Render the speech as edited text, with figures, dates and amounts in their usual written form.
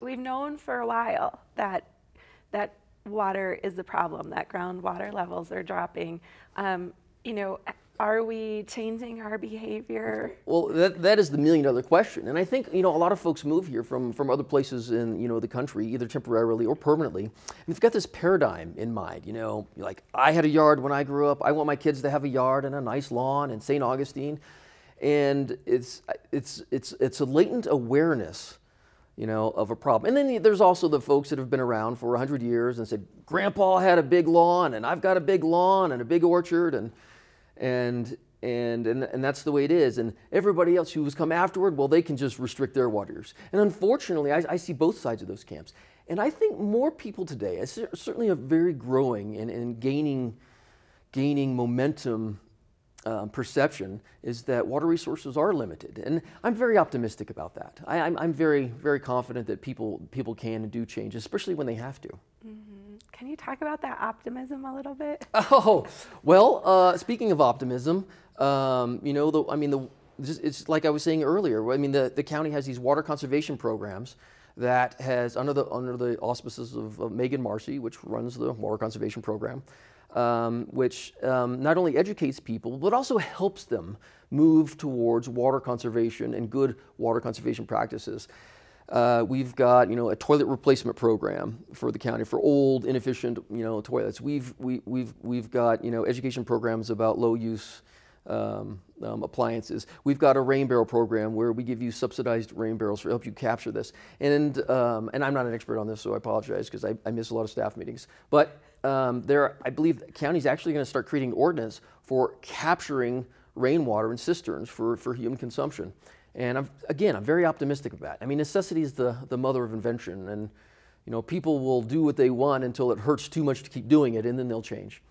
We've known for a while that water is the problem, that groundwater levels are dropping. You know, are we changing our behavior? Well, that is the $1 million question. And I think, a lot of folks move here from other places in, the country, either temporarily or permanently. And they've got this paradigm in mind, like I had a yard when I grew up. I want my kids to have a yard and a nice lawn in St. Augustine. And it's a latent awareness, of a problem. And then there's also the folks that have been around for 100 years and said, Grandpa had a big lawn and I've got a big lawn and a big orchard and that's the way it is. And everybody else who has come afterward, well, they can just restrict their water use. And unfortunately, I see both sides of those camps. And I think more people today, certainly a very growing and gaining momentum perception, is that water resources are limited. And I'm very optimistic about that. I'm very, very confident that people can and do change, especially when they have to. Can you talk about that optimism a little bit? Oh, well, speaking of optimism, it's like I was saying earlier. I mean, the county has these water conservation programs that has, under the auspices of Megan Marcy, which runs the water conservation program, which not only educates people, but also helps them move towards water conservation and good water conservation practices. We've got, a toilet replacement program for the county for old, inefficient, toilets. We've got, education programs about low use appliances. We've got a rain barrel program where we give you subsidized rain barrels to help you capture this. And I'm not an expert on this, so I apologize because I miss a lot of staff meetings. But I believe the county's actually going to start creating ordinance for capturing rainwater in cisterns for human consumption. And I'm very optimistic of that. I mean, necessity is the mother of invention, and people will do what they want until it hurts too much to keep doing it, and then they'll change.